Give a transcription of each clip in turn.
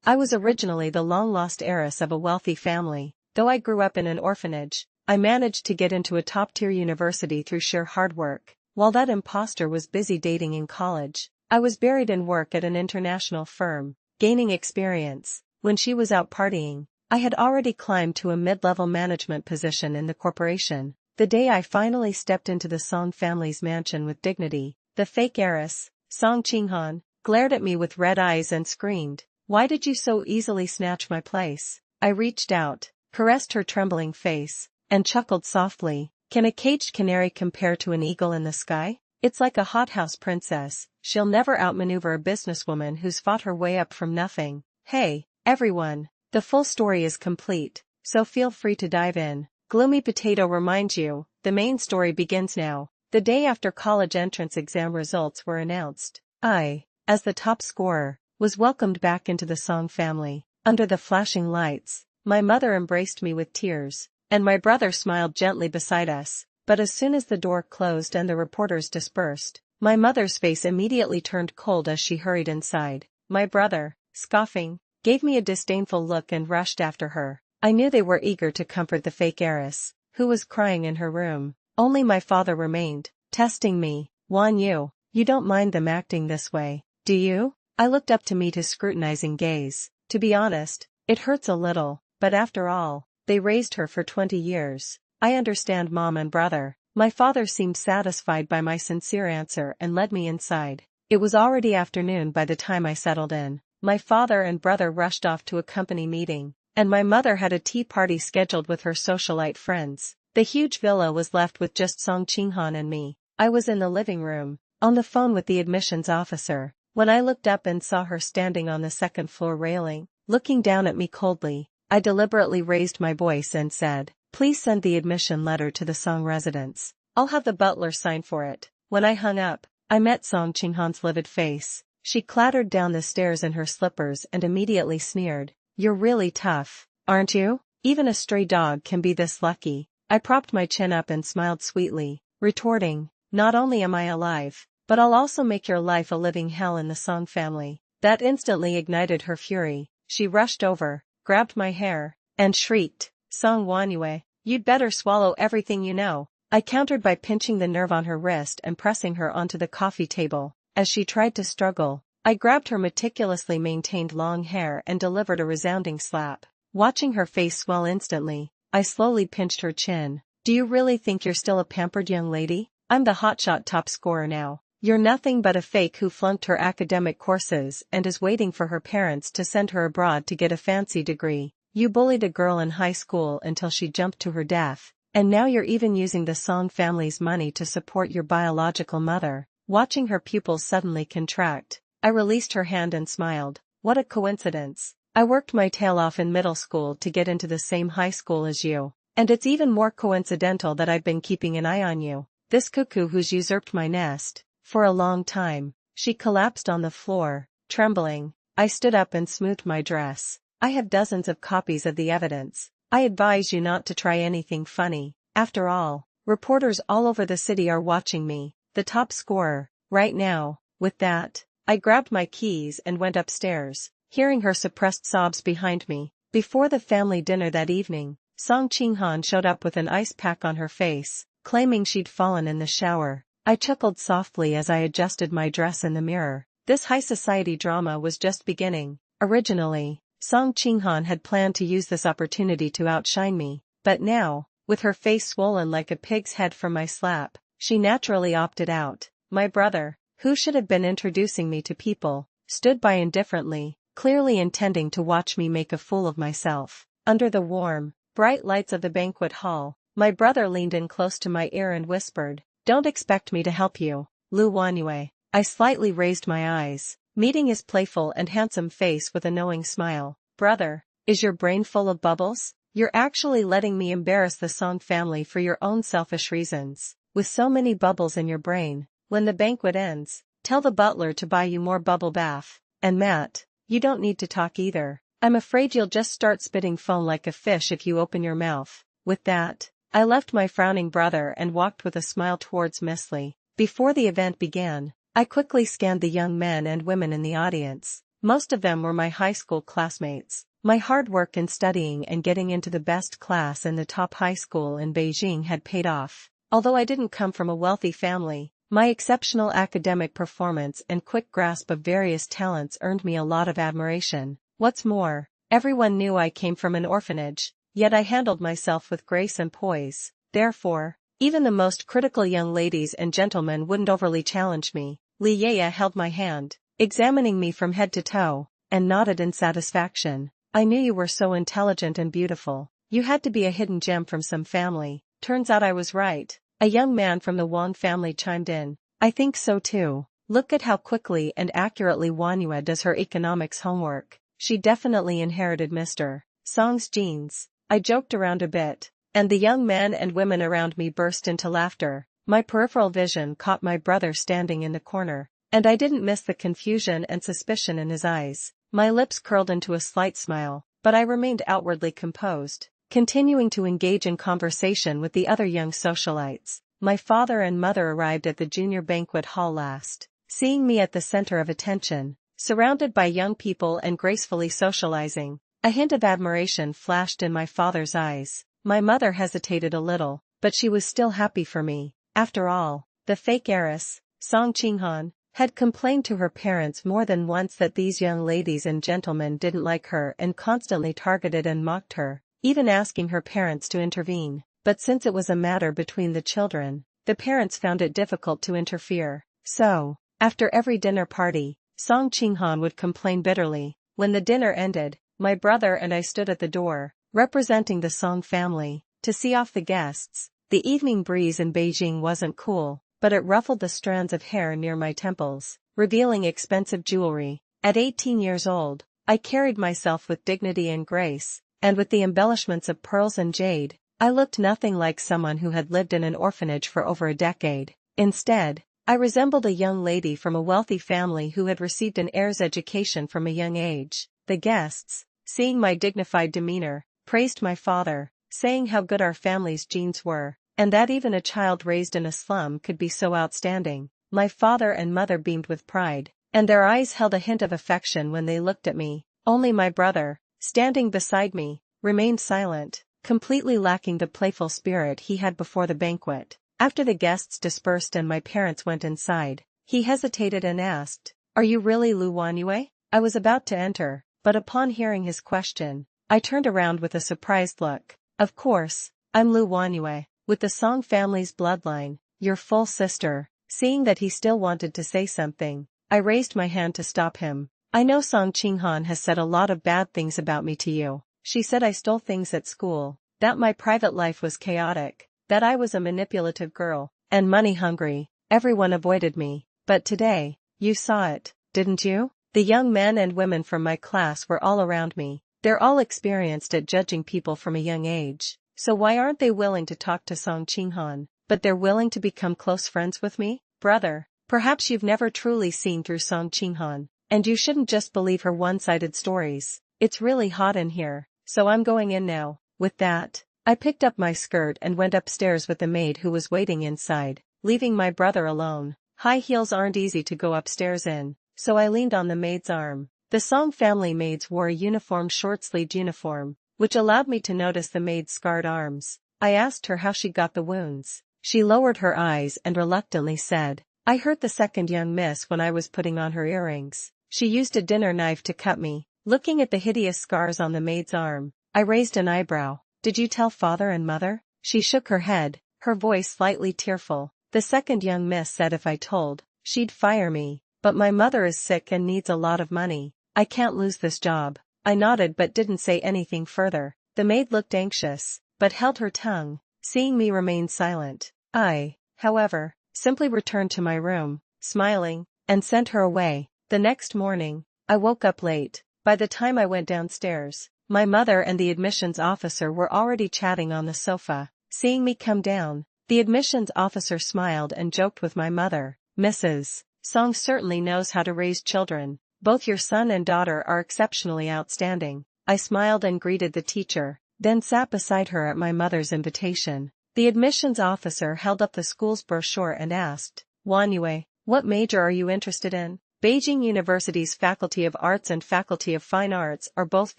I was originally the long-lost heiress of a wealthy family. Though I grew up in an orphanage, I managed to get into a top-tier university through sheer hard work. While that imposter was busy dating in college, I was buried in work at an international firm, gaining experience. When she was out partying, I had already climbed to a mid-level management position in the corporation. The day I finally stepped into the Song family's mansion with dignity, the fake heiress, Song Qinghan, glared at me with red eyes and screamed, "Why did you so easily snatch my place?" I reached out, caressed her trembling face, and chuckled softly. Can a caged canary compare to an eagle in the sky? It's like a hothouse princess. She'll never outmaneuver a businesswoman who's fought her way up from nothing. Hey, everyone, the full story is complete, so feel free to dive in. Gloomy Potato reminds you, the main story begins now. The day after college entrance exam results were announced, I, as the top scorer, was welcomed back into the Song family. Under the flashing lights, my mother embraced me with tears, and my brother smiled gently beside us. But as soon as the door closed and the reporters dispersed, my mother's face immediately turned cold as she hurried inside. My brother, scoffing, gave me a disdainful look and rushed after her. I knew they were eager to comfort the fake heiress, who was crying in her room. Only my father remained, testing me. "Wan Yu, you don't mind them acting this way, do you?" I looked up to meet his scrutinizing gaze. To be honest, it hurts a little, but after all, they raised her for 20 years. I understand, Mom and brother. My father seemed satisfied by my sincere answer and led me inside. It was already afternoon by the time I settled in. My father and brother rushed off to a company meeting, and my mother had a tea party scheduled with her socialite friends. The huge villa was left with just Song Qinghan and me. I was in the living room, on the phone with the admissions officer, when I looked up and saw her standing on the second floor railing, looking down at me coldly. I deliberately raised my voice and said, "Please send the admission letter to the Song residence. I'll have the butler sign for it." When I hung up, I met Song Qinghan's livid face. She clattered down the stairs in her slippers and immediately sneered, "You're really tough, aren't you? Even a stray dog can be this lucky." I propped my chin up and smiled sweetly, retorting, "Not only am I alive, but I'll also make your life a living hell in the Song family." That instantly ignited her fury. She rushed over, grabbed my hair, and shrieked, "Song Wanyue, you'd better swallow everything you know." I countered by pinching the nerve on her wrist and pressing her onto the coffee table. As she tried to struggle, I grabbed her meticulously maintained long hair and delivered a resounding slap. Watching her face swell instantly, I slowly pinched her chin. "Do you really think you're still a pampered young lady? I'm the hotshot top scorer now. You're nothing but a fake who flunked her academic courses and is waiting for her parents to send her abroad to get a fancy degree. You bullied a girl in high school until she jumped to her death, and now you're even using the Song family's money to support your biological mother." Watching her pupils suddenly contract, I released her hand and smiled. "What a coincidence. I worked my tail off in middle school to get into the same high school as you. And it's even more coincidental that I've been keeping an eye on you. This cuckoo who's usurped my nest, for a long time." She collapsed on the floor, trembling. I stood up and smoothed my dress. "I have dozens of copies of the evidence. I advise you not to try anything funny. After all, reporters all over the city are watching me, the top scorer, right now." With that, I grabbed my keys and went upstairs, hearing her suppressed sobs behind me. Before the family dinner that evening, Song Qinghan showed up with an ice pack on her face, claiming she'd fallen in the shower. I chuckled softly as I adjusted my dress in the mirror. This high society drama was just beginning. Originally, Song Qinghan had planned to use this opportunity to outshine me, but now, with her face swollen like a pig's head from my slap, she naturally opted out. My brother, who should have been introducing me to people, stood by indifferently, clearly intending to watch me make a fool of myself. Under the warm, bright lights of the banquet hall, my brother leaned in close to my ear and whispered, "Don't expect me to help you, Lu Wanyue." I slightly raised my eyes, meeting his playful and handsome face with a knowing smile. "Brother, is your brain full of bubbles? You're actually letting me embarrass the Song family for your own selfish reasons. With so many bubbles in your brain, when the banquet ends, tell the butler to buy you more bubble bath. And Matt, you don't need to talk either. I'm afraid you'll just start spitting foam like a fish if you open your mouth." With that, I left my frowning brother and walked with a smile towards Miss Lee. Before the event began, I quickly scanned the young men and women in the audience. Most of them were my high school classmates. My hard work in studying and getting into the best class in the top high school in Beijing had paid off. Although I didn't come from a wealthy family, my exceptional academic performance and quick grasp of various talents earned me a lot of admiration. What's more, everyone knew I came from an orphanage, yet I handled myself with grace and poise. Therefore, even the most critical young ladies and gentlemen wouldn't overly challenge me. Li Yaya held my hand, examining me from head to toe, and nodded in satisfaction. I knew you were so intelligent and beautiful. You had to be a hidden gem from some family. Turns out I was right. A young man from the Wang family chimed in. I think so too. Look at how quickly and accurately Wanyue does her economics homework. She definitely inherited Mr. Song's genes. I joked around a bit, and the young men and women around me burst into laughter. My peripheral vision caught my brother standing in the corner, and I didn't miss the confusion and suspicion in his eyes. My lips curled into a slight smile, but I remained outwardly composed, continuing to engage in conversation with the other young socialites. My father and mother arrived at the junior banquet hall last. Seeing me at the center of attention, surrounded by young people and gracefully socializing, a hint of admiration flashed in my father's eyes. My mother hesitated a little, but she was still happy for me. After all, the fake heiress, Song Qinghan, had complained to her parents more than once that these young ladies and gentlemen didn't like her and constantly targeted and mocked her, even asking her parents to intervene. But since it was a matter between the children, the parents found it difficult to interfere. So, after every dinner party, Song Qinghan would complain bitterly. When the dinner ended, my brother and I stood at the door, representing the Song family, to see off the guests. The evening breeze in Beijing wasn't cool, but it ruffled the strands of hair near my temples, revealing expensive jewelry. At 18 years old, I carried myself with dignity and grace, and with the embellishments of pearls and jade, I looked nothing like someone who had lived in an orphanage for over a decade. Instead, I resembled a young lady from a wealthy family who had received an heir's education from a young age. The guests, seeing my dignified demeanor, praised my father, saying how good our family's genes were, and that even a child raised in a slum could be so outstanding. My father and mother beamed with pride, and their eyes held a hint of affection when they looked at me. Only my brother, standing beside me, remained silent, completely lacking the playful spirit he had before the banquet. After the guests dispersed and my parents went inside, he hesitated and asked, "Are you really Lu Wanyue?" I was about to enter, but upon hearing his question, I turned around with a surprised look. Of course, I'm Lu Wanyue, with the Song family's bloodline, your full sister. Seeing that he still wanted to say something, I raised my hand to stop him. I know Song Qinghan has said a lot of bad things about me to you. She said I stole things at school, that my private life was chaotic, that I was a manipulative girl, and money-hungry. Everyone avoided me. But today, you saw it, didn't you? The young men and women from my class were all around me. They're all experienced at judging people from a young age. So why aren't they willing to talk to Song Qinghan? But they're willing to become close friends with me? Brother, perhaps you've never truly seen through Song Qinghan, and you shouldn't just believe her one-sided stories. It's really hot in here, so I'm going in now. With that, I picked up my skirt and went upstairs with the maid who was waiting inside, leaving my brother alone. High heels aren't easy to go upstairs in, so I leaned on the maid's arm. The Song family maids wore a uniform short-sleeved uniform, which allowed me to notice the maid's scarred arms. I asked her how she got the wounds. She lowered her eyes and reluctantly said, "I hurt the second young miss when I was putting on her earrings. She used a dinner knife to cut me." Looking at the hideous scars on the maid's arm, I raised an eyebrow. "Did you tell father and mother?" She shook her head, her voice slightly tearful. "The second young miss said if I told, she'd fire me, but my mother is sick and needs a lot of money. I can't lose this job." I nodded but didn't say anything further. The maid looked anxious, but held her tongue. Seeing me remain silent, I, however, simply returned to my room, smiling, and sent her away. The next morning, I woke up late. By the time I went downstairs, my mother and the admissions officer were already chatting on the sofa. Seeing me come down, the admissions officer smiled and joked with my mother. "Mrs. Song certainly knows how to raise children. Both your son and daughter are exceptionally outstanding." I smiled and greeted the teacher, then sat beside her at my mother's invitation. The admissions officer held up the school's brochure and asked, "Wanyue, what major are you interested in?" Beijing University's Faculty of Arts and Faculty of Fine Arts are both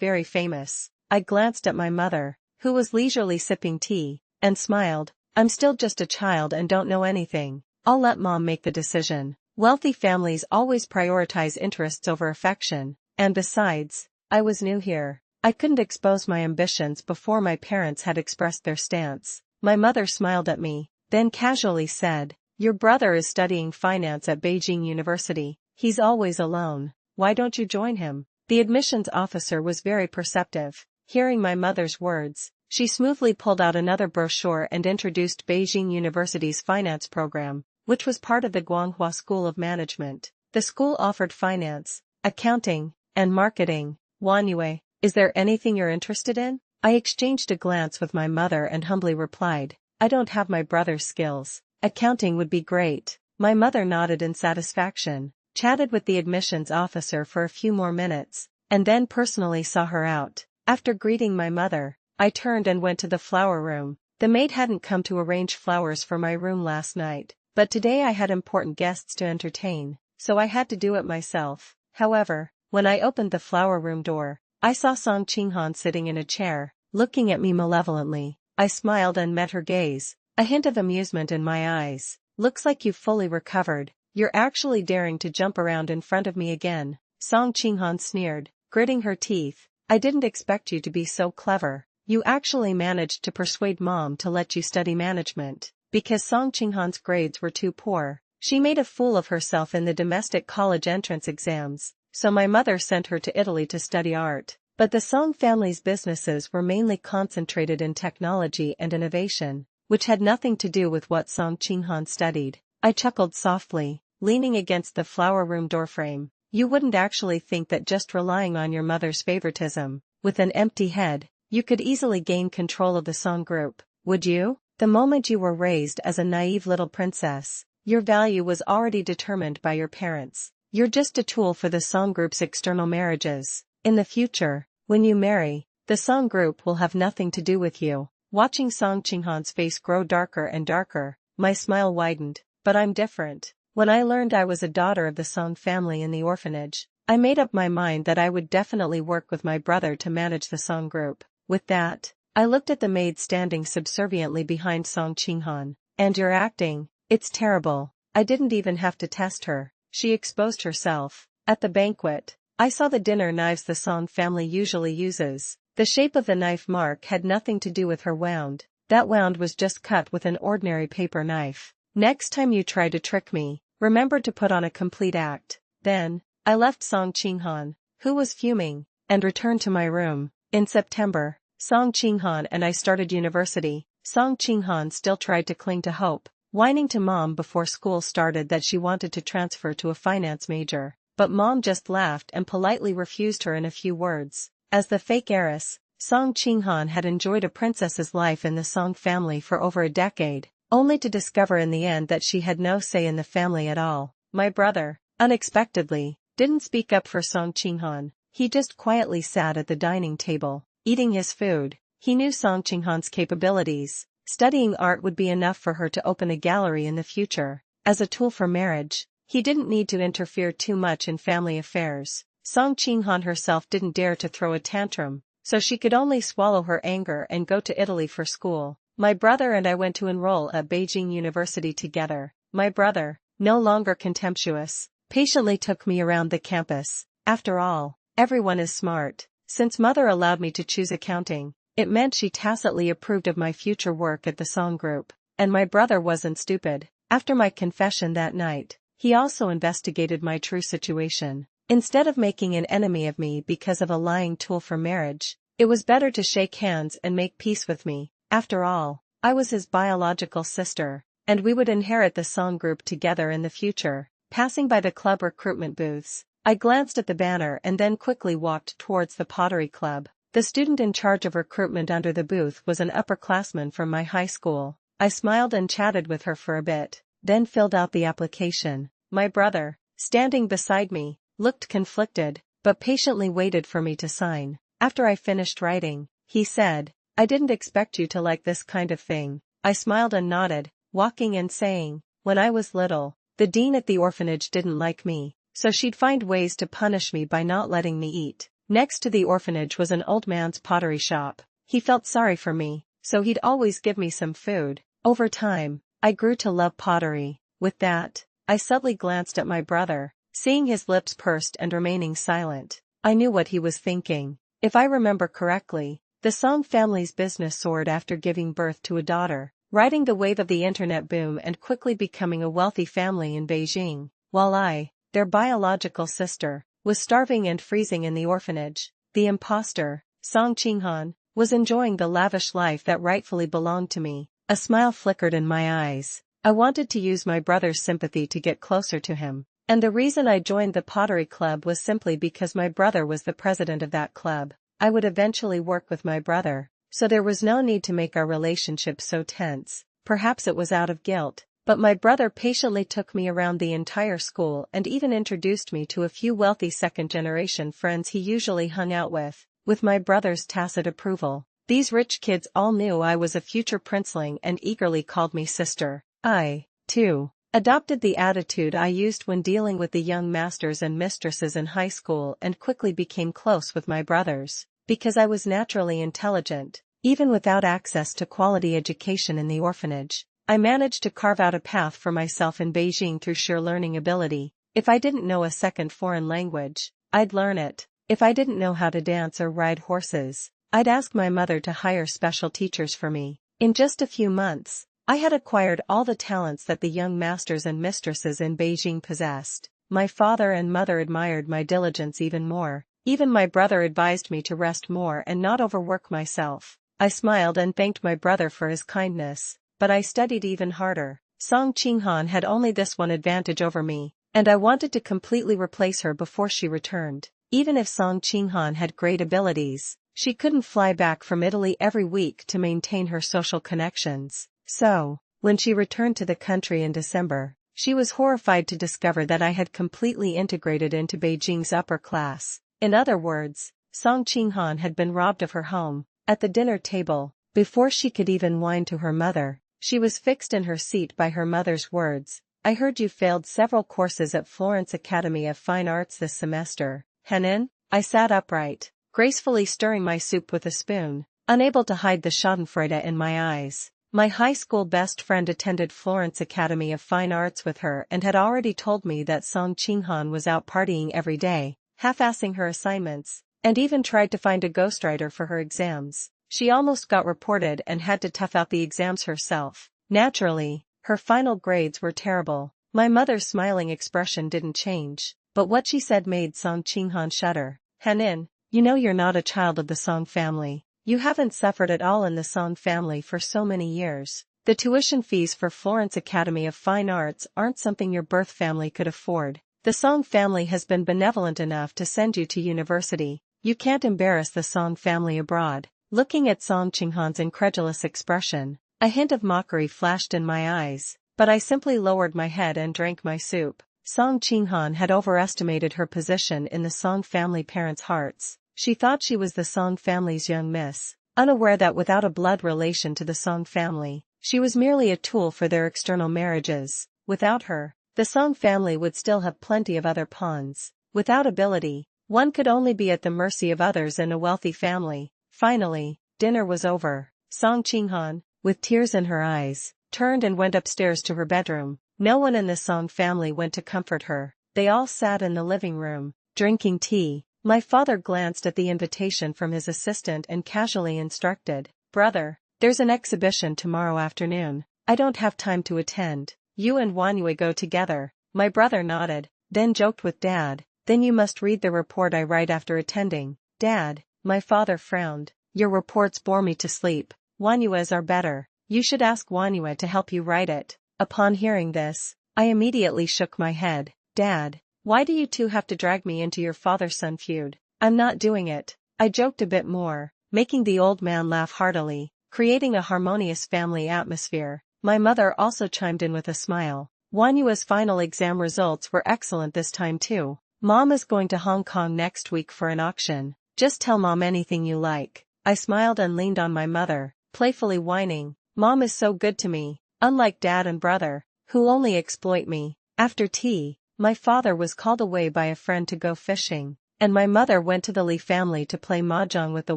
very famous. I glanced at my mother, who was leisurely sipping tea, and smiled. I'm still just a child and don't know anything. I'll let mom make the decision. Wealthy families always prioritize interests over affection, and besides, I was new here. I couldn't expose my ambitions before my parents had expressed their stance. My mother smiled at me, then casually said, "Your brother is studying finance at Beijing University. He's always alone. Why don't you join him?" The admissions officer was very perceptive. Hearing my mother's words, she smoothly pulled out another brochure and introduced Beijing University's finance program, which was part of the Guanghua School of Management. The school offered finance, accounting, and marketing. "Wan Yue, is there anything you're interested in?" I exchanged a glance with my mother and humbly replied, "I don't have my brother's skills. Accounting would be great." My mother nodded in satisfaction, chatted with the admissions officer for a few more minutes, and then personally saw her out. After greeting my mother, I turned and went to the flower room. The maid hadn't come to arrange flowers for my room last night, but today I had important guests to entertain, so I had to do it myself. However, when I opened the flower room door, I saw Song Qinghan sitting in a chair, looking at me malevolently. I smiled and met her gaze, a hint of amusement in my eyes. "Looks like you've fully recovered. You're actually daring to jump around in front of me again," Song Qinghan sneered, gritting her teeth. "I didn't expect you to be so clever. You actually managed to persuade mom to let you study management." Because Song Qinghan's grades were too poor, she made a fool of herself in the domestic college entrance exams, so my mother sent her to Italy to study art. But the Song family's businesses were mainly concentrated in technology and innovation, which had nothing to do with what Song Qinghan studied. I chuckled softly, leaning against the flower room doorframe. "You wouldn't actually think that just relying on your mother's favoritism, with an empty head, you could easily gain control of the Song group, would you? The moment you were raised as a naive little princess, your value was already determined by your parents. You're just a tool for the Song group's external marriages. In the future, when you marry, the Song group will have nothing to do with you." Watching Song Qinghan's face grow darker and darker, my smile widened. "But I'm different. When I learned I was a daughter of the Song family in the orphanage, I made up my mind that I would definitely work with my brother to manage the Song group." With that, I looked at the maid standing subserviently behind Song Qinghan. "And you're acting, it's terrible." I didn't even have to test her. She exposed herself. At the banquet, I saw the dinner knives the Song family usually uses. The shape of the knife mark had nothing to do with her wound. That wound was just cut with an ordinary paper knife. "Next time you try to trick me, remember to put on a complete act." Then, I left Song Qinghan, who was fuming, and returned to my room. In September, Song Qinghan and I started university. Song Qinghan still tried to cling to hope, whining to mom before school started that she wanted to transfer to a finance major. But mom just laughed and politely refused her in a few words. As the fake heiress, Song Qinghan had enjoyed a princess's life in the Song family for over a decade, only to discover in the end that she had no say in the family at all. My brother, unexpectedly, didn't speak up for Song Qinghan. He just quietly sat at the dining table, eating his food. He knew Song Qinghan's capabilities. Studying art would be enough for her to open a gallery in the future. As a tool for marriage, he didn't need to interfere too much in family affairs. Song Qinghan herself didn't dare to throw a tantrum, so she could only swallow her anger and go to Italy for school. My brother and I went to enroll at Beijing University together. My brother, no longer contemptuous, patiently took me around the campus. After all, everyone is smart. Since mother allowed me to choose accounting, it meant she tacitly approved of my future work at the Song group. And my brother wasn't stupid. After my confession that night, he also investigated my true situation. Instead of making an enemy of me because of a lying tool for marriage, it was better to shake hands and make peace with me. After all, I was his biological sister, and we would inherit the Song group together in the future. Passing by the club recruitment booths, I glanced at the banner and then quickly walked towards the pottery club. The student in charge of recruitment under the booth was an upperclassman from my high school. I smiled and chatted with her for a bit, then filled out the application. My brother, standing beside me, looked conflicted, but patiently waited for me to sign. After I finished writing, he said, "I didn't expect you to like this kind of thing." I smiled and nodded, walking and saying, "When I was little, the dean at the orphanage didn't like me. so she'd find ways to punish me by not letting me eat. Next to the orphanage was an old man's pottery shop. He felt sorry for me, so he'd always give me some food. Over time, I grew to love pottery. With that, I subtly glanced at my brother, seeing his lips pursed and remaining silent. I knew what he was thinking. If I remember correctly, the Song family's business soared after giving birth to a daughter, riding the wave of the internet boom and quickly becoming a wealthy family in Beijing, while I, their biological sister, was starving and freezing in the orphanage. The imposter, Song Qinghan, was enjoying the lavish life that rightfully belonged to me. A smile flickered in my eyes. I wanted to use my brother's sympathy to get closer to him. And the reason I joined the pottery club was simply because my brother was the president of that club. I would eventually work with my brother, so there was no need to make our relationship so tense. Perhaps it was out of guilt, but my brother patiently took me around the entire school and even introduced me to a few wealthy second-generation friends he usually hung out with my brother's tacit approval. These rich kids all knew I was a future princeling and eagerly called me sister. I, too, adopted the attitude I used when dealing with the young masters and mistresses in high school and quickly became close with my brothers. Because I was naturally intelligent, even without access to quality education in the orphanage, I managed to carve out a path for myself in Beijing through sheer learning ability. If I didn't know a second foreign language, I'd learn it. If I didn't know how to dance or ride horses, I'd ask my mother to hire special teachers for me. In just a few months, I had acquired all the talents that the young masters and mistresses in Beijing possessed. My father and mother admired my diligence even more. Even my brother advised me to rest more and not overwork myself. I smiled and thanked my brother for his kindness, but I studied even harder. Song Qinghan had only this one advantage over me, and I wanted to completely replace her before she returned. Even if Song Qinghan had great abilities, she couldn't fly back from Italy every week to maintain her social connections. So, when she returned to the country in December, she was horrified to discover that I had completely integrated into Beijing's upper class. In other words, Song Qinghan had been robbed of her home. At the dinner table, before she could even whine to her mother, she was fixed in her seat by her mother's words. I heard you failed several courses at Florence Academy of Fine Arts this semester, Henin? I sat upright, gracefully stirring my soup with a spoon, unable to hide the schadenfreude in my eyes. My high school best friend attended Florence Academy of Fine Arts with her and had already told me that Song Qinghan was out partying every day, half-assing her assignments, and even tried to find a ghostwriter for her exams. She almost got reported and had to tough out the exams herself. Naturally, her final grades were terrible. My mother's smiling expression didn't change, but what she said made Song Qinghan shudder. Henin, you know you're not a child of the Song family. You haven't suffered at all in the Song family for so many years. The tuition fees for Florence Academy of Fine Arts aren't something your birth family could afford. The Song family has been benevolent enough to send you to university. You can't embarrass the Song family abroad. Looking at Song Qinghan's incredulous expression, a hint of mockery flashed in my eyes, but I simply lowered my head and drank my soup. Song Qinghan had overestimated her position in the Song family parents' hearts. She thought she was the Song family's young miss, unaware that without a blood relation to the Song family, she was merely a tool for their external marriages. Without her, the Song family would still have plenty of other pawns. Without ability, one could only be at the mercy of others in a wealthy family. Finally, dinner was over. Song Qinghan, with tears in her eyes, turned and went upstairs to her bedroom. No one in the Song family went to comfort her. They all sat in the living room, drinking tea. My father glanced at the invitation from his assistant and casually instructed, "Brother, there's an exhibition tomorrow afternoon. I don't have time to attend. You and Wanyue go together." My brother nodded, then joked with Dad, "Then you must read the report I write after attending." "Dad," my father frowned, "your reports bore me to sleep. Wanyue's are better. You should ask Wanyue to help you write it." Upon hearing this, I immediately shook my head. "Dad, why do you two have to drag me into your father-son feud? I'm not doing it." I joked a bit more, making the old man laugh heartily, creating a harmonious family atmosphere. My mother also chimed in with a smile. Wanyue's final exam results were excellent this time too. Mom is going to Hong Kong next week for an auction. Just tell Mom anything you like. I smiled and leaned on my mother, playfully whining, "Mom is so good to me, unlike Dad and brother, who only exploit me." After tea, My father was called away by a friend to go fishing, and my mother went to the Lee family to play mahjong with the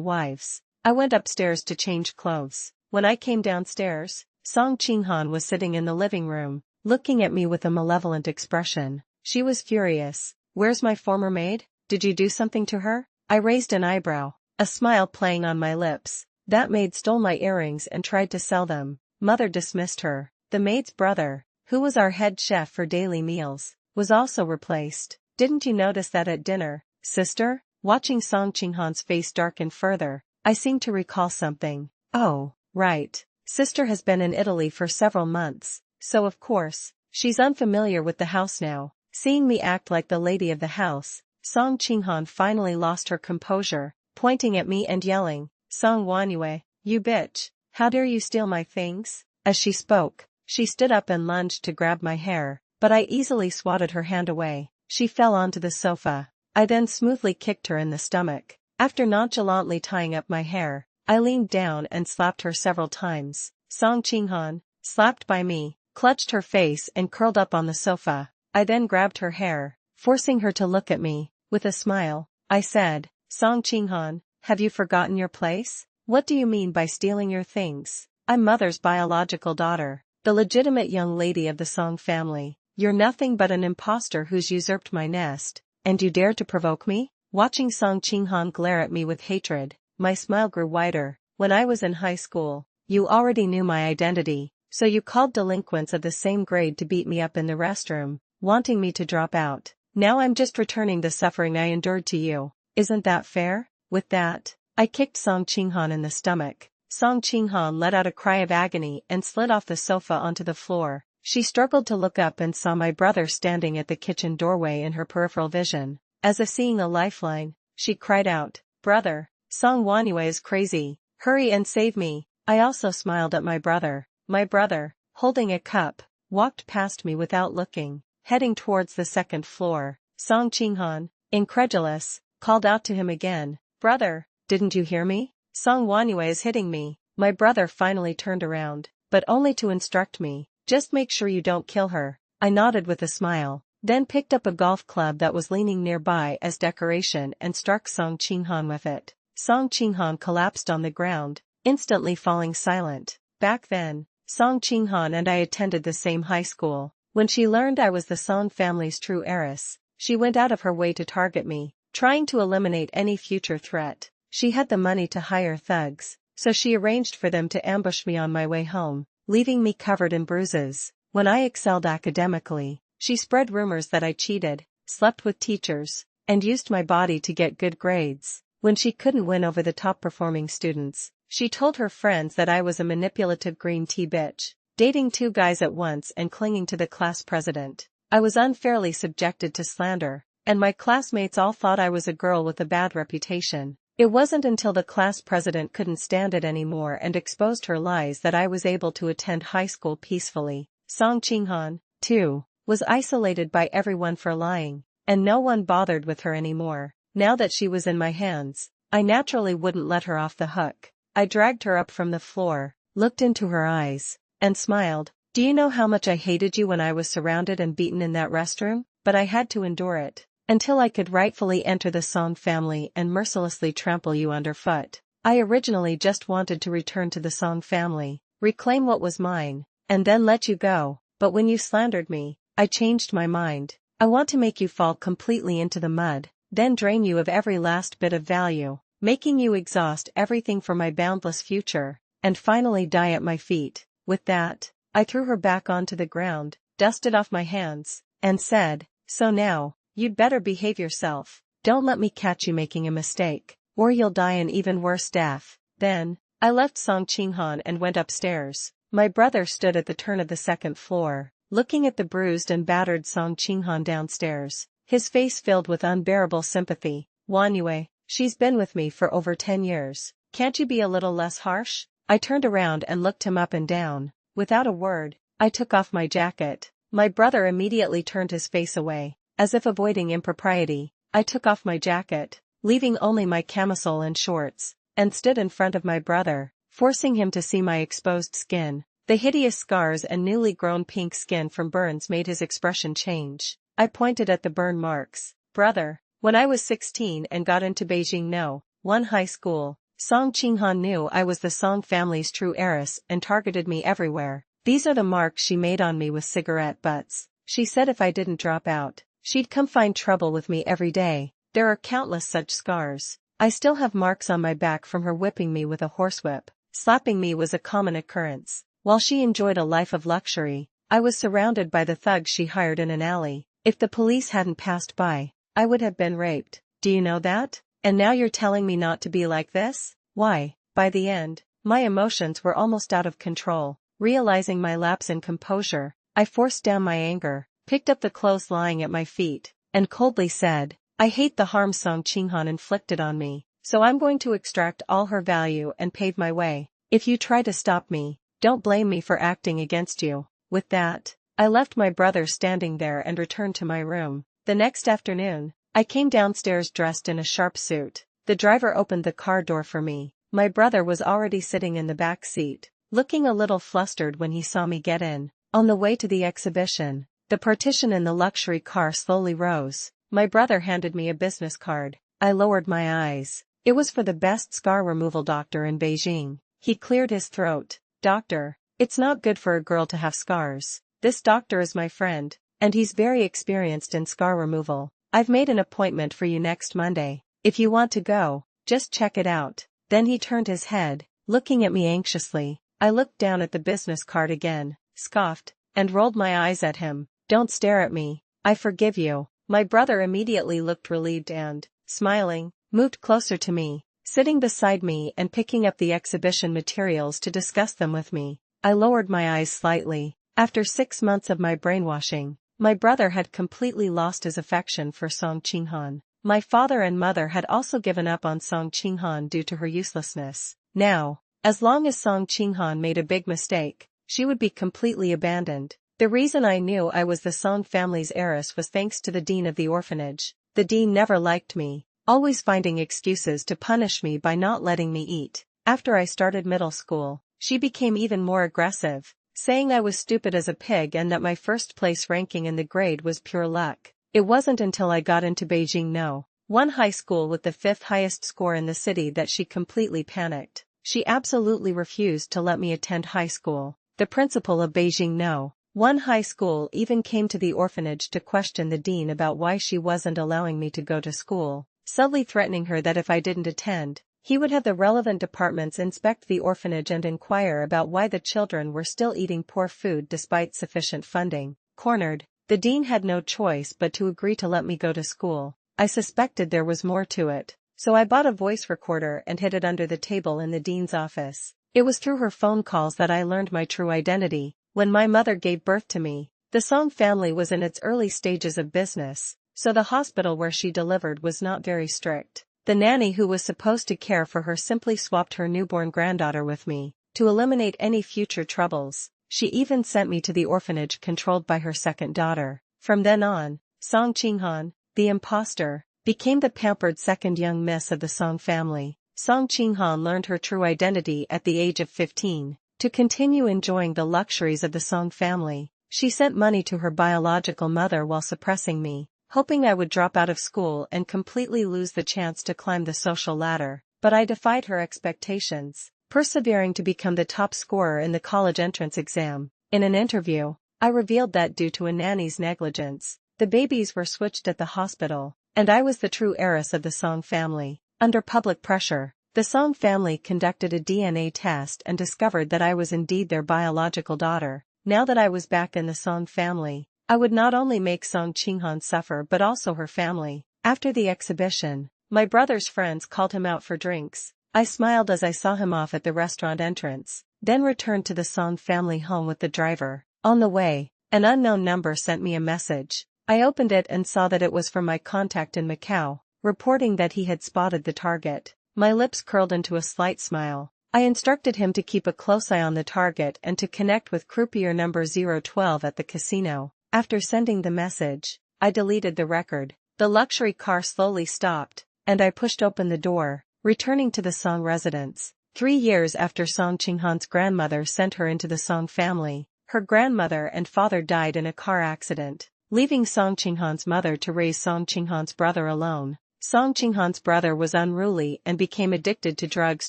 wives. I went upstairs to change clothes. When I came downstairs, Song Qinghan was sitting in the living room, looking at me with a malevolent expression. She was furious. "Where's my former maid? Did you do something to her?" I raised an eyebrow, a smile playing on my lips. "That maid stole my earrings and tried to sell them." Mother dismissed her. The maid's brother, who was our head chef for daily meals, was also replaced. "Didn't you notice that at dinner, sister?" Watching Song Qinghan's face darken further, I seemed to recall something. "Oh, right. Sister has been in Italy for several months, so of course, she's unfamiliar with the house now." Seeing me act like the lady of the house, Song Qinghan finally lost her composure, pointing at me and yelling, "Song Wanyue, you bitch, how dare you steal my things?" As she spoke, she stood up and lunged to grab my hair, but I easily swatted her hand away. She fell onto the sofa. I then smoothly kicked her in the stomach. After nonchalantly tying up my hair, I leaned down and slapped her several times. Song Qinghan, slapped by me, clutched her face and curled up on the sofa. I then grabbed her hair, forcing her to look at me. With a smile, I said, "Song Qinghan, have you forgotten your place? What do you mean by stealing your things? I'm Mother's biological daughter, the legitimate young lady of the Song family. You're nothing but an imposter who's usurped my nest, and you dare to provoke me?" Watching Song Qinghan glare at me with hatred, my smile grew wider. "When I was in high school, you already knew my identity, so you called delinquents of the same grade to beat me up in the restroom, wanting me to drop out. Now I'm just returning the suffering I endured to you. Isn't that fair?" With that, I kicked Song Qinghan in the stomach. Song Qinghan let out a cry of agony and slid off the sofa onto the floor. She struggled to look up and saw my brother standing at the kitchen doorway in her peripheral vision. As if seeing a lifeline, she cried out, "Brother, Song Wanyue is crazy. Hurry and save me." I also smiled at my brother. My brother, holding a cup, walked past me without looking, heading towards the second floor. Song Qinghan, incredulous, called out to him again, "Brother, didn't you hear me? Song Wanyue is hitting me." My brother finally turned around, but only to instruct me, "Just make sure you don't kill her." I nodded with a smile, then picked up a golf club that was leaning nearby as decoration and struck Song Qinghan with it. Song Qinghan collapsed on the ground, instantly falling silent. Back then, Song Qinghan and I attended the same high school. When she learned I was the Song family's true heiress, she went out of her way to target me, trying to eliminate any future threat. She had the money to hire thugs, so she arranged for them to ambush me on my way home, leaving me covered in bruises. When I excelled academically, she spread rumors that I cheated, slept with teachers, and used my body to get good grades. When she couldn't win over the top-performing students, she told her friends that I was a manipulative green tea bitch, dating 2 guys at once and clinging to the class president. I was unfairly subjected to slander, and my classmates all thought I was a girl with a bad reputation. It wasn't until the class president couldn't stand it anymore and exposed her lies that I was able to attend high school peacefully. Song Qinghan, too, was isolated by everyone for lying, and no one bothered with her anymore. Now that she was in my hands, I naturally wouldn't let her off the hook. I dragged her up from the floor, looked into her eyes, and smiled. "Do you know how much I hated you when I was surrounded and beaten in that restroom? But I had to endure it, until I could rightfully enter the Song family and mercilessly trample you underfoot. I originally just wanted to return to the Song family, reclaim what was mine, and then let you go, but when you slandered me, I changed my mind. I want to make you fall completely into the mud, then drain you of every last bit of value, making you exhaust everything for my boundless future, and finally die at my feet." With that, I threw her back onto the ground, dusted off my hands, and said, "So now, you'd better behave yourself. Don't let me catch you making a mistake, or you'll die an even worse death." Then, I left Song Qinghan and went upstairs. My brother stood at the turn of the second floor, looking at the bruised and battered Song Qinghan downstairs, his face filled with unbearable sympathy. "Wanyue, she's been with me for over 10 years. Can't you be a little less harsh?" I turned around and looked him up and down. Without a word, I took off my jacket. My brother immediately turned his face away, as if avoiding impropriety. I took off my jacket, leaving only my camisole and shorts, and stood in front of my brother, forcing him to see my exposed skin. The hideous scars and newly grown pink skin from burns made his expression change. I pointed at the burn marks. Brother. When I was 16 and got into Beijing No. 1 high school, Song Qinghan knew I was the Song family's true heiress and targeted me everywhere. These are the marks she made on me with cigarette butts. She said if I didn't drop out, she'd come find trouble with me every day. There are countless such scars. I still have marks on my back from her whipping me with a horsewhip. Slapping me was a common occurrence. While she enjoyed a life of luxury, I was surrounded by the thugs she hired in an alley. If the police hadn't passed by, I would have been raped. Do you know that? And now you're telling me not to be like this? Why? By the end, my emotions were almost out of control. Realizing my lapse in composure, I forced down my anger, picked up the clothes lying at my feet, and coldly said, I hate the harm Song Qinghan inflicted on me, so I'm going to extract all her value and pave my way. If you try to stop me, don't blame me for acting against you. With that, I left my brother standing there and returned to my room. The next afternoon, I came downstairs dressed in a sharp suit. The driver opened the car door for me. My brother was already sitting in the back seat, looking a little flustered when he saw me get in. On the way to the exhibition, the partition in the luxury car slowly rose. My brother handed me a business card. I lowered my eyes. It was for the best scar removal doctor in Beijing. He cleared his throat. Doctor, it's not good for a girl to have scars. This doctor is my friend, and he's very experienced in scar removal. I've made an appointment for you next Monday. If you want to go, just check it out. Then he turned his head, looking at me anxiously. I looked down at the business card again, scoffed, and rolled my eyes at him. Don't stare at me. I forgive you. My brother immediately looked relieved and, smiling, moved closer to me, sitting beside me and picking up the exhibition materials to discuss them with me. I lowered my eyes slightly. After 6 months of my brainwashing, my brother had completely lost his affection for Song Qinghan. My father and mother had also given up on Song Qinghan due to her uselessness. Now, as long as Song Qinghan made a big mistake, she would be completely abandoned. The reason I knew I was the Song family's heiress was thanks to the dean of the orphanage. The dean never liked me, always finding excuses to punish me by not letting me eat. After I started middle school, she became even more aggressive, saying I was stupid as a pig and that my first place ranking in the grade was pure luck. It wasn't until I got into Beijing No. 1 high school with the 5th highest score in the city that she completely panicked. She absolutely refused to let me attend high school. The principal of Beijing No. 1 high school even came to the orphanage to question the dean about why she wasn't allowing me to go to school, subtly threatening her that if I didn't attend, he would have the relevant departments inspect the orphanage and inquire about why the children were still eating poor food despite sufficient funding. Cornered, the dean had no choice but to agree to let me go to school. I suspected there was more to it, so I bought a voice recorder and hid it under the table in the dean's office. It was through her phone calls that I learned my true identity. When my mother gave birth to me, the Song family was in its early stages of business, so the hospital where she delivered was not very strict. The nanny who was supposed to care for her simply swapped her newborn granddaughter with me, to eliminate any future troubles. She even sent me to the orphanage controlled by her second daughter. From then on, Song Qinghan, the imposter, became the pampered second young miss of the Song family. Song Qinghan learned her true identity at the age of 15. To continue enjoying the luxuries of the Song family, she sent money to her biological mother while suppressing me, hoping I would drop out of school and completely lose the chance to climb the social ladder. But I defied her expectations, persevering to become the top scorer in the college entrance exam. In an interview, I revealed that due to a nanny's negligence, the babies were switched at the hospital, and I was the true heiress of the Song family. Under public pressure, the Song family conducted a DNA test and discovered that I was indeed their biological daughter. Now that I was back in the Song family, I would not only make Song Qinghan suffer but also her family. After the exhibition, my brother's friends called him out for drinks. I smiled as I saw him off at the restaurant entrance, then returned to the Song family home with the driver. On the way, an unknown number sent me a message. I opened it and saw that it was from my contact in Macau, reporting that he had spotted the target. My lips curled into a slight smile. I instructed him to keep a close eye on the target and to connect with croupier number 012 at the casino. After sending the message, I deleted the record. The luxury car slowly stopped, and I pushed open the door, returning to the Song residence. 3 years after Song Qinghan's grandmother sent her into the Song family, her grandmother and father died in a car accident. leaving Song Qinghan's mother to raise Song Qinghan's brother alone. Song Qinghan's brother was unruly and became addicted to drugs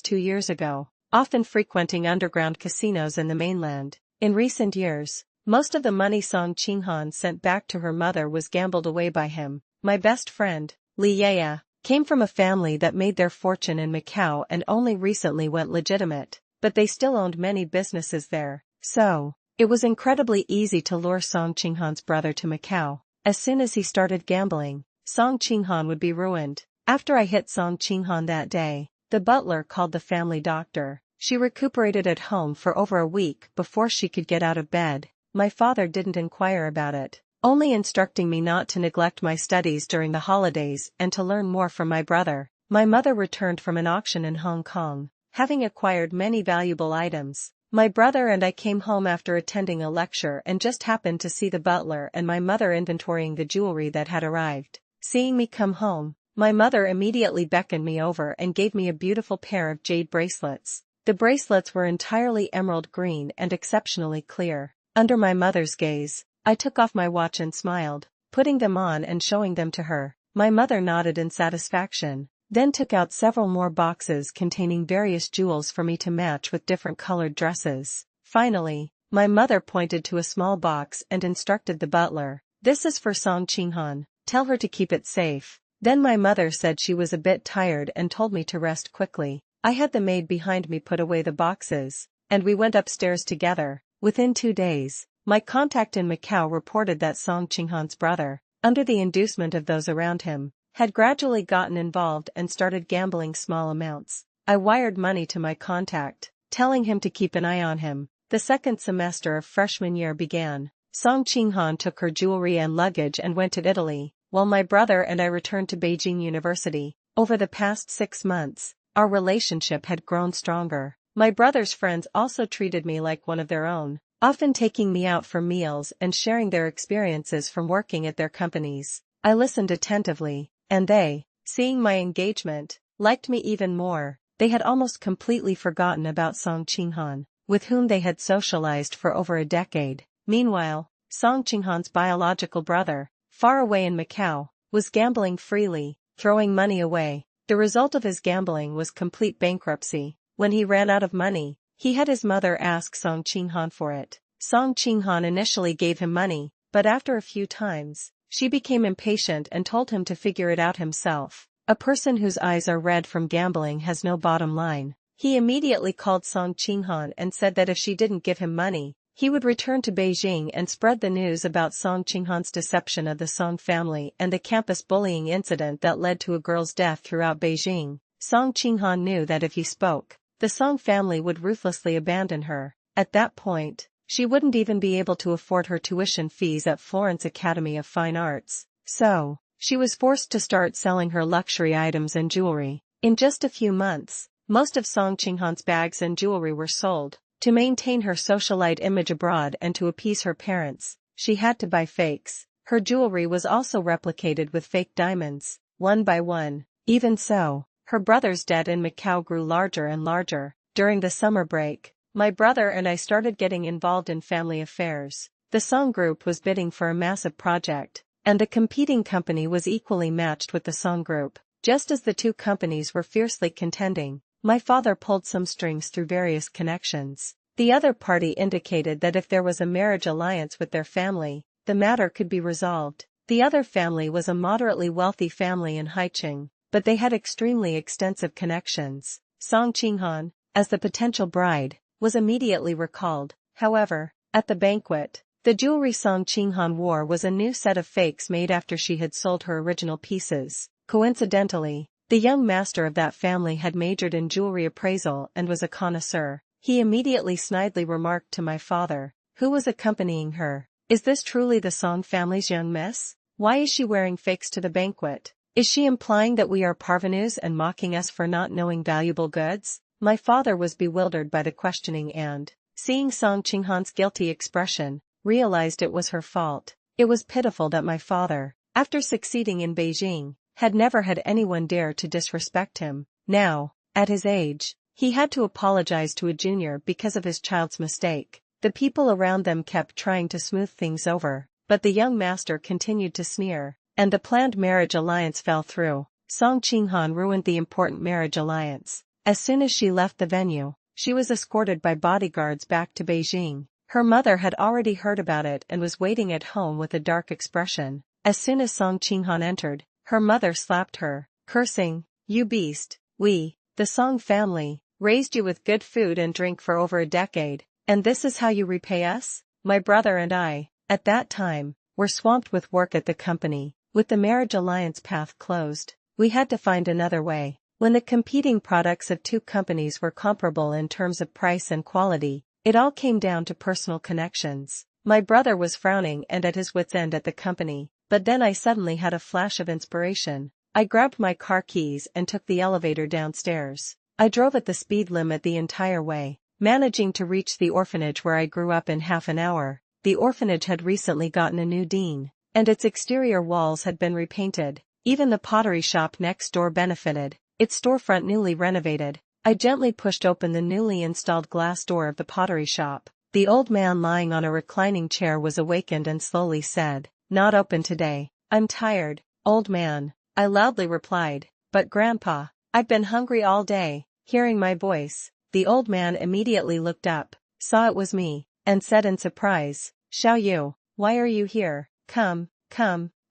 2 years ago, often frequenting underground casinos in the mainland. In recent years, most of the money Song Qinghan sent back to her mother was gambled away by him. My best friend, Li Yaya, came from a family that made their fortune in Macau and only recently went legitimate, but they still owned many businesses there. So, it was incredibly easy to lure Song Qinghan's brother to Macau. As soon as he started gambling, Song Qinghan would be ruined. After I hit Song Qinghan that day, the butler called the family doctor. She recuperated at home for over a week before she could get out of bed. My father didn't inquire about it, only instructing me not to neglect my studies during the holidays and to learn more from my brother. My mother returned from an auction in Hong Kong, having acquired many valuable items. My brother and I came home after attending a lecture and just happened to see the butler and my mother inventorying the jewelry that had arrived. Seeing me come home, my mother immediately beckoned me over and gave me a beautiful pair of jade bracelets. The bracelets were entirely emerald green and exceptionally clear. Under my mother's gaze, I took off my watch and smiled, putting them on and showing them to her. My mother nodded in satisfaction, then took out several more boxes containing various jewels for me to match with different colored dresses. Finally, my mother pointed to a small box and instructed the butler, "This is for Song Qinghan, tell her to keep it safe." Then my mother said she was a bit tired and told me to rest quickly. I had the maid behind me put away the boxes, and we went upstairs together. Within 2 days, my contact in Macau reported that Song Qinghan's brother, under the inducement of those around him, had gradually gotten involved and started gambling small amounts. I wired money to my contact, telling him to keep an eye on him. The second semester of freshman year began. Song Qinghan took her jewelry and luggage and went to Italy, while my brother and I returned to Beijing University. Over the past 6 months, our relationship had grown stronger. My brother's friends also treated me like one of their own, often taking me out for meals and sharing their experiences from working at their companies. I listened attentively, and they, seeing my engagement, liked me even more. They had almost completely forgotten about Song Qinghan, with whom they had socialized for over a decade. Meanwhile, Song Qinghan's biological brother, far away in Macau, was gambling freely, throwing money away. The result of his gambling was complete bankruptcy. When he ran out of money, he had his mother ask Song Qinghan for it. Song Qinghan initially gave him money, but after a few times, she became impatient and told him to figure it out himself. A person whose eyes are red from gambling has no bottom line. He immediately called Song Qinghan and said that if she didn't give him money, he would return to Beijing and spread the news about Song Qinghan's deception of the Song family and the campus bullying incident that led to a girl's death throughout Beijing. Song Qinghan knew that if he spoke, the Song family would ruthlessly abandon her. At that point, she wouldn't even be able to afford her tuition fees at Florence Academy of Fine Arts. So, she was forced to start selling her luxury items and jewelry. In just a few months, most of Song Qinghan's bags and jewelry were sold. To maintain her socialite image abroad and to appease her parents, she had to buy fakes. Her jewelry was also replicated with fake diamonds, one by one. Even so, her brother's debt in Macau grew larger and larger. During the summer break, my brother and I started getting involved in family affairs. The Song Group was bidding for a massive project, and the competing company was equally matched with the Song Group. Just as the two companies were fiercely contending, my father pulled some strings through various connections. The other party indicated that if there was a marriage alliance with their family, the matter could be resolved. The other family was a moderately wealthy family in Haicheng, but they had extremely extensive connections. Song Qinghan, as the potential bride, was immediately recalled. However, at the banquet, the jewelry Song Qinghan wore was a new set of fakes made after she had sold her original pieces. Coincidentally, the young master of that family had majored in jewelry appraisal and was a connoisseur. He immediately snidely remarked to my father, who was accompanying her, "Is this truly the Song family's young miss? Why is she wearing fakes to the banquet? Is she implying that we are parvenus and mocking us for not knowing valuable goods?" My father was bewildered by the questioning and, seeing Song Qinghan's guilty expression, realized it was her fault. It was pitiful that my father, after succeeding in Beijing, had never had anyone dare to disrespect him. Now, at his age, he had to apologize to a junior because of his child's mistake. The people around them kept trying to smooth things over, but the young master continued to sneer, and the planned marriage alliance fell through. Song Qinghan ruined the important marriage alliance. As soon as she left the venue, she was escorted by bodyguards back to Beijing. Her mother had already heard about it and was waiting at home with a dark expression. As soon as Song Qinghan entered, her mother slapped her, cursing, "You beast, the Song family, raised you with good food and drink for over a decade, and this is how you repay us?" My brother and I, at that time, were swamped with work at the company. With the marriage alliance path closed, we had to find another way. When the competing products of two companies were comparable in terms of price and quality, it all came down to personal connections. My brother was frowning and at his wits' end at the company, but then I suddenly had a flash of inspiration. I grabbed my car keys and took the elevator downstairs. I drove at the speed limit the entire way, managing to reach the orphanage where I grew up in half an hour. The orphanage had recently gotten a new dean, and its exterior walls had been repainted. Even the pottery shop next door benefited, its storefront newly renovated. I gently pushed open the newly installed glass door of the pottery shop. The old man lying on a reclining chair was awakened and slowly said, "Not open today. I'm tired, old man," I loudly replied. "But Grandpa, I've been hungry all day." Hearing my voice, the old man immediately looked up, saw it was me, and said in surprise, "Xiao Yu, why are you here? Come,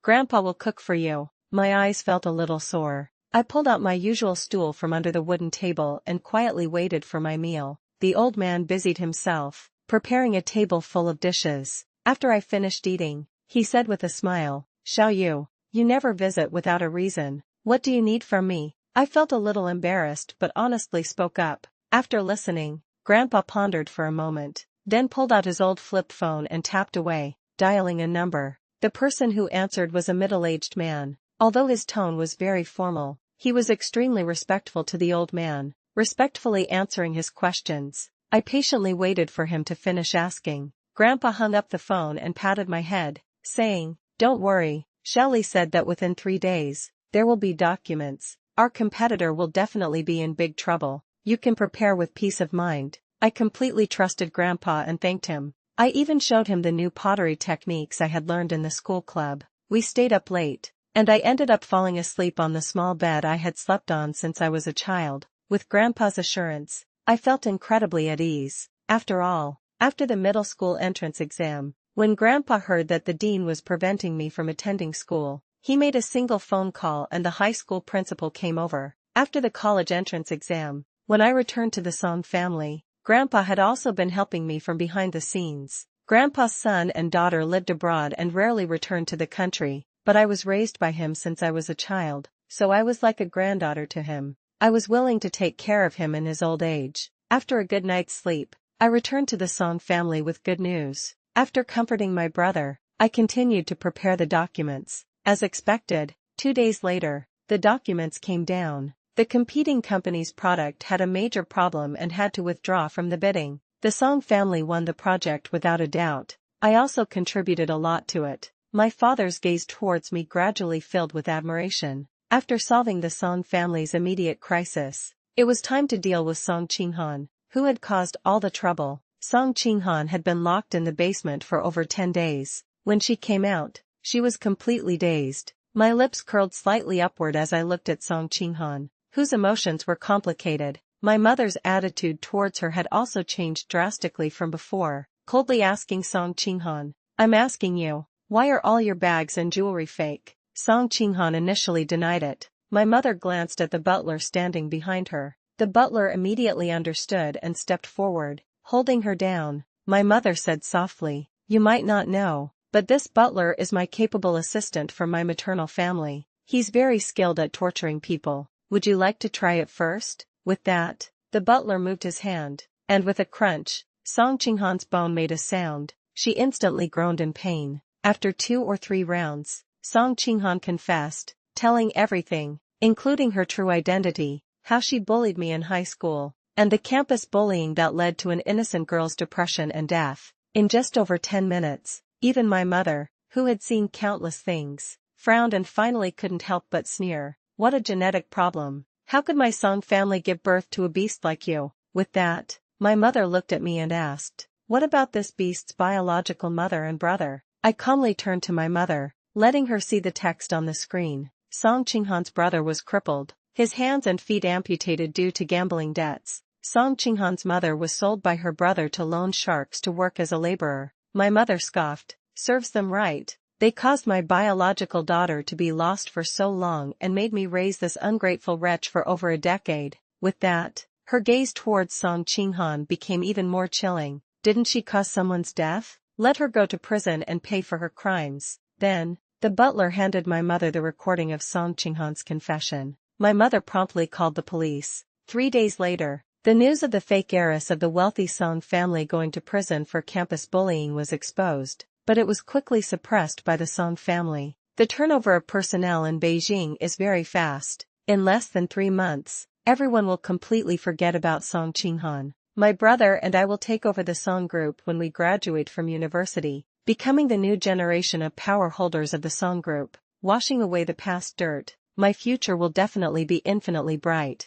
Grandpa will cook for you." My eyes felt a little sore. I pulled out my usual stool from under the wooden table and quietly waited for my meal. The old man busied himself, preparing a table full of dishes. After I finished eating, he said with a smile, "Xiao Yu, you never visit without a reason. What do you need from me?" I felt a little embarrassed but honestly spoke up. After listening, Grandpa pondered for a moment, then pulled out his old flip phone and tapped away, dialing a number. The person who answered was a middle-aged man. Although his tone was very formal, he was extremely respectful to the old man, respectfully answering his questions. I patiently waited for him to finish asking. Grandpa hung up the phone and patted my head, saying, "Don't worry, Shelley said that within 3 days, there will be documents. Our competitor will definitely be in big trouble. You can prepare with peace of mind." I completely trusted Grandpa and thanked him. I even showed him the new pottery techniques I had learned in the school club. We stayed up late, and I ended up falling asleep on the small bed I had slept on since I was a child. With Grandpa's assurance, I felt incredibly at ease. After all, after the middle school entrance exam, when Grandpa heard that the dean was preventing me from attending school, he made a single phone call and the high school principal came over. After the college entrance exam, when I returned to the Song family, Grandpa had also been helping me from behind the scenes. Grandpa's son and daughter lived abroad and rarely returned to the country, but I was raised by him since I was a child, so I was like a granddaughter to him. I was willing to take care of him in his old age. After a good night's sleep, I returned to the Song family with good news. After comforting my brother, I continued to prepare the documents. As expected, 2 days later, the documents came down. The competing company's product had a major problem and had to withdraw from the bidding. The Song family won the project without a doubt. I also contributed a lot to it. My father's gaze towards me gradually filled with admiration. After solving the Song family's immediate crisis, it was time to deal with Song Qinghan, who had caused all the trouble. Song Qinghan had been locked in the basement for over 10 days. When she came out, she was completely dazed. My lips curled slightly upward as I looked at Song Qinghan, whose emotions were complicated. My mother's attitude towards her had also changed drastically from before, coldly asking Song Qinghan, "I'm asking you, why are all your bags and jewelry fake?" Song Qinghan initially denied it. My mother glanced at the butler standing behind her. The butler immediately understood and stepped forward, holding her down. My mother said softly, "You might not know, but this butler is my capable assistant from my maternal family. He's very skilled at torturing people. Would you like to try it first?" With that, the butler moved his hand, and with a crunch, Song Qinghan's bone made a sound. She instantly groaned in pain. After 2 or 3 rounds, Song Qinghan confessed, telling everything, including her true identity, how she bullied me in high school, and the campus bullying that led to an innocent girl's depression and death. In just over 10 minutes, even my mother, who had seen countless things, frowned and finally couldn't help but sneer. What a genetic problem. How could my Song family give birth to a beast like you? With that, my mother looked at me and asked, "What about this beast's biological mother and brother?" I calmly turned to my mother, letting her see the text on the screen. Song Qinghan's brother was crippled, his hands and feet amputated due to gambling debts. Song Qinghan's mother was sold by her brother to loan sharks to work as a laborer. My mother scoffed, "Serves them right. They caused my biological daughter to be lost for so long and made me raise this ungrateful wretch for over a decade." With that, her gaze towards Song Qinghan became even more chilling. "Didn't she cause someone's death? Let her go to prison and pay for her crimes." Then, the butler handed my mother the recording of Song Qinghan's confession. My mother promptly called the police. 3 days later, the news of the fake heiress of the wealthy Song family going to prison for campus bullying was exposed, but it was quickly suppressed by the Song family. The turnover of personnel in Beijing is very fast. In less than 3 months, everyone will completely forget about Song Qinghan. My brother and I will take over the Song Group when we graduate from university, becoming the new generation of power holders of the Song Group, washing away the past dirt. My future will definitely be infinitely bright.